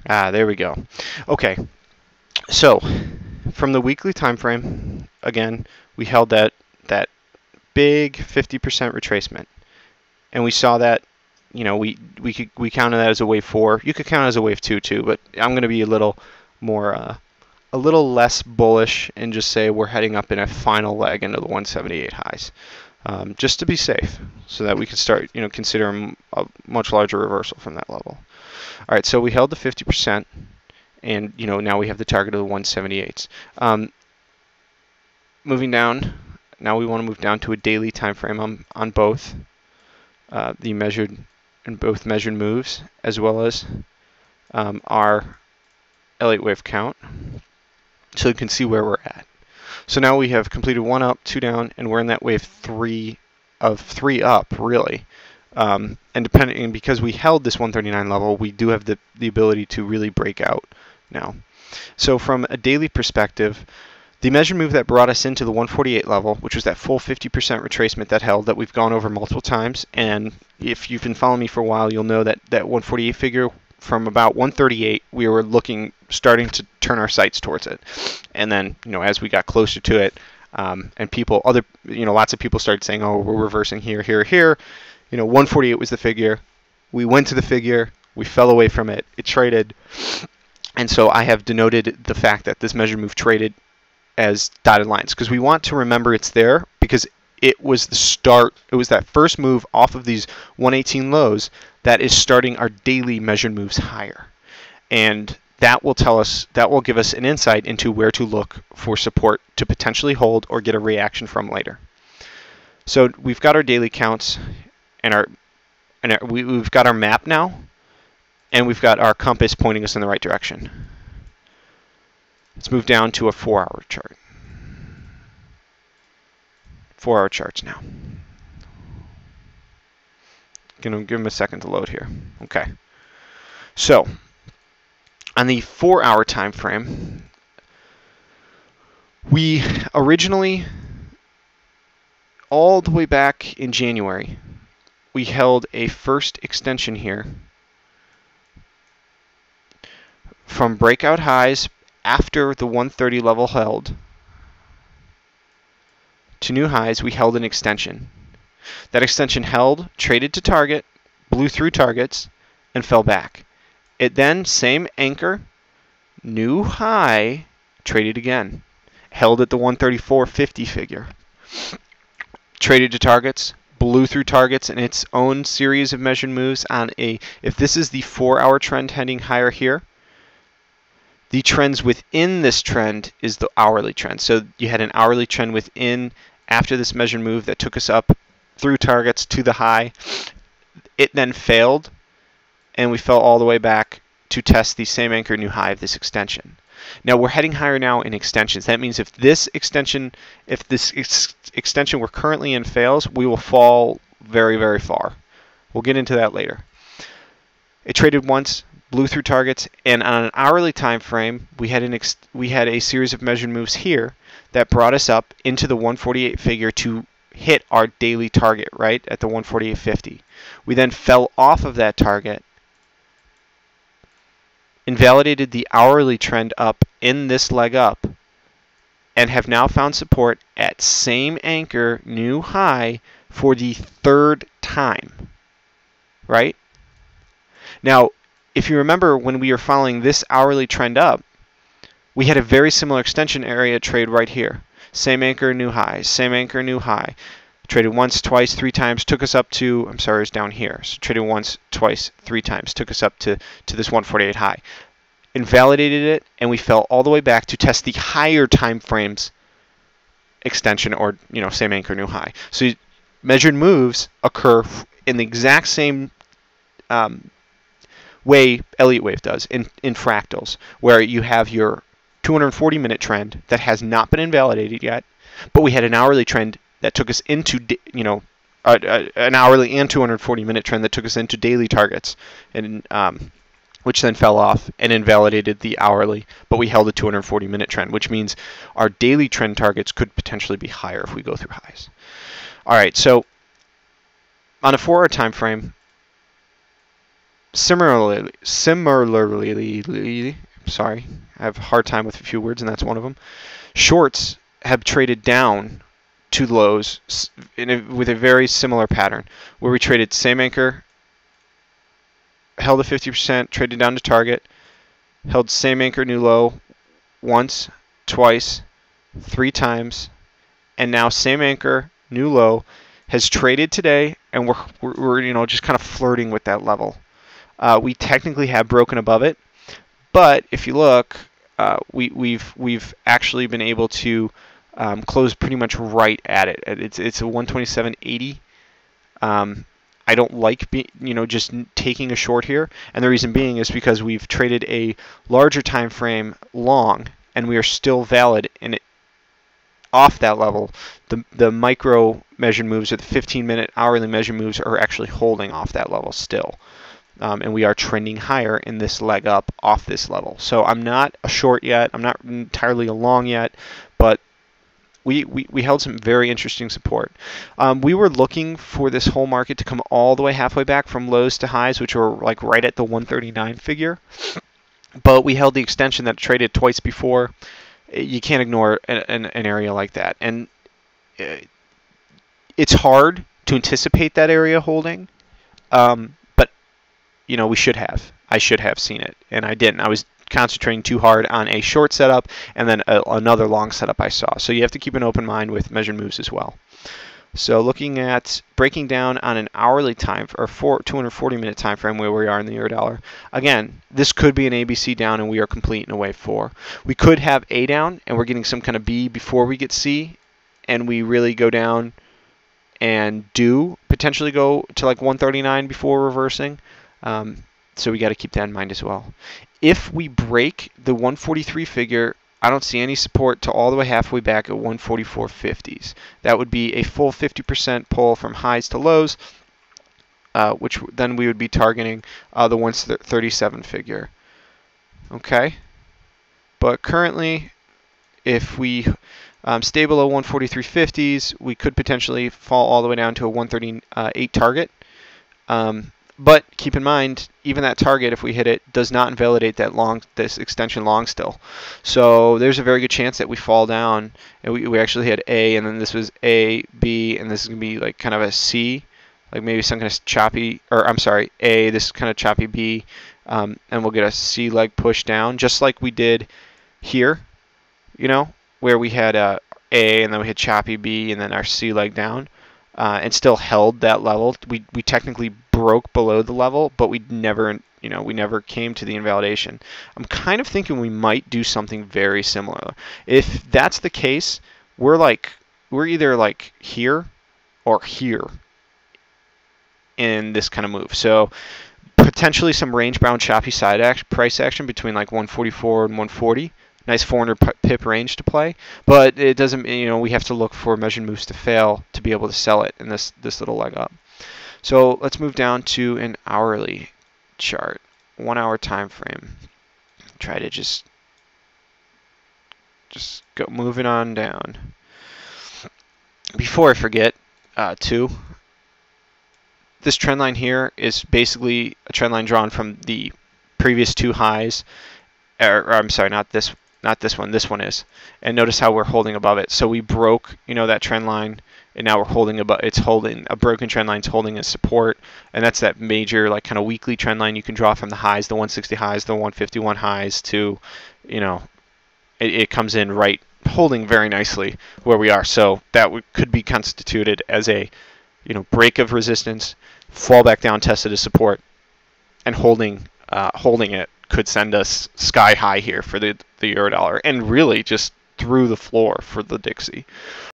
There we go. Okay, so from the weekly time frame, again, we held that big 50% retracement, and we saw that. We counted that as a wave 4. You could count it as a wave 2 too, but I'm going to be a little more a little less bullish and just say we're heading up in a final leg into the 178 highs, just to be safe, so that we can start considering a much larger reversal from that level. All right, so we held the 50%, and now we have the target of the 178s. Moving down, now we want to move down to a daily time frame on both the measured and both measured moves, as well as our Elliott wave count, so you can see where we're at. So now we have completed 1 up, 2 down, and we're in that wave 3 of 3 up, really. And because we held this 139 level, we do have the ability to really break out now. So from a daily perspective, the measured move that brought us into the 148 level, which was that full 50% retracement that held, that we've gone over multiple times, and if you've been following me for a while, you'll know that that 148 figure, from about 138, we were starting to turn our sights towards it. And then, as we got closer to it, and lots of people started saying, oh, we're reversing here, here, here. 148 was the figure. We went to the figure. We fell away from it. It traded. And so I have denoted the fact that this measured move traded as dotted lines, because we want to remember it's there, because it was the start. It was that first move off of these 118 lows that is starting our daily measured moves higher. And that will give us an insight into where to look for support to potentially hold or get a reaction from later. So we've got our daily counts, and we've got our map now, and we've got our compass pointing us in the right direction. Let's move down to a 4-hour chart. 4-hour charts now. Gonna give them a second to load here. Okay. So on the 4-hour time frame, we originally, all the way back in January, we held a first extension here from breakout highs after the 130 level held to new highs. We held an extension. That extension held, traded to target, blew through targets, and fell back. It then, same anchor, new high, traded again. Held at the 134.50 figure. Traded to targets, blew through targets in its own series of measured moves on if this is the 4-hour trend heading higher here, the trends within this trend is the hourly trend. So you had an hourly trend within after this measured move that took us up through targets to the high. It then failed, and we fell all the way back to test the same anchor new high of this extension. Now we're heading higher now in extensions. That means if this extension we're currently in fails, we will fall very, very far. We'll get into that later. It traded once, blew through targets, and on an hourly time frame, we had a series of measured moves here that brought us up into the 148 figure to hit our daily target, right, at the 148.50. We then fell off of that target, invalidated the hourly trend up in this leg up, and have now found support at same anchor, new high, for the 3rd time, right? Now, if you remember when we were following this hourly trend up, we had a very similar extension area trade right here. Same anchor, new high, same anchor, new high. Traded once, twice, 3 times, took us up to, I'm sorry, it's down here. So traded once, twice, 3 times, took us up to this 148 high. Invalidated it, and we fell all the way back to test the higher time frames extension, or same anchor, new high. So measured moves occur in the exact same way Elliott wave does in fractals, where you have your 240-minute trend that has not been invalidated yet, but we had an hourly trend that took us into, an hourly and 240-minute trend that took us into daily targets, and which then fell off and invalidated the hourly, but we held a 240-minute trend, which means our daily trend targets could potentially be higher if we go through highs. All right, so on a 4-hour time frame, Similarly, sorry, I have a hard time with a few words, and that's one of them. Shorts have traded down to lows with a very similar pattern, where we traded same anchor, held a 50%, traded down to target, held same anchor, new low once, twice, 3 times, and now same anchor, new low, has traded today, and we're just kind of flirting with that level. We technically have broken above it, but if you look, we've actually been able to close pretty much right at it. It's a 127.80. I don't like just taking a short here, and the reason being is because we've traded a larger time frame long, and we are still valid in it off that level. The micro measured moves or the 15-minute hourly measured moves are actually holding off that level still. And we are trending higher in this leg up off this level. So I'm not a short yet. I'm not entirely a long yet, but we held some very interesting support. We were looking for this whole market to come all the way halfway back from lows to highs, which were like right at the 139 figure. But we held the extension that traded twice before. You can't ignore an area like that. And it's hard to anticipate that area holding. But we should have. I should have seen it, and I didn't. I was concentrating too hard on a short setup and then another long setup I saw. So you have to keep an open mind with measured moves as well. So looking at breaking down on an hourly time or 240-minute time frame where we are in the euro dollar. Again, this could be an ABC down and we are complete in a wave 4. We could have A down and we're getting some kind of B before we get C, and we really go down and do potentially go to like 139 before reversing. So we got to keep that in mind as well. If we break the 143 figure, I don't see any support to all the way halfway back at 144.50s. That would be a full 50% pull from highs to lows, which then we would be targeting the 137 figure. Okay, but currently, if we stay below 143.50s, we could potentially fall all the way down to a 138 target. But keep in mind, even that target, if we hit it, does not invalidate this extension long still. So there's a very good chance that we fall down, and we actually hit A, and then this was A, B, and this is going to be like kind of a C, like maybe some kind of choppy, or I'm sorry, A, this is kind of choppy B, and we'll get a C leg push down, just like we did here, where we had a and then we had choppy B, and then our C leg down. And still held that level. We technically broke below the level, but we never came to the invalidation. I'm kind of thinking we might do something very similar. If that's the case, we're either like here or here in this kind of move. So potentially some range-bound choppy side price action between like 144 and 140. Nice 400 pip range to play, but it doesn't. We have to look for measured moves to fail to be able to sell it in this little leg up. So let's move down to an hourly chart, 1 hour time frame. Try to just go moving on down. Before I forget, this trend line here is basically a trend line drawn from the previous 2 highs. Or I'm sorry, not this one. This one is. And notice how we're holding above it. So we broke, that trend line, and now we're holding above. It's holding a broken trend line. It's holding as support, and that's that major like kind of weekly trend line you can draw from the highs, the 160 highs, the 151 highs to, it comes in right, holding very nicely where we are. So that could be constituted as a, break of resistance, fall back down, tested as support, and holding it could send us sky high here for the euro dollar, and really just through the floor for the Dixie.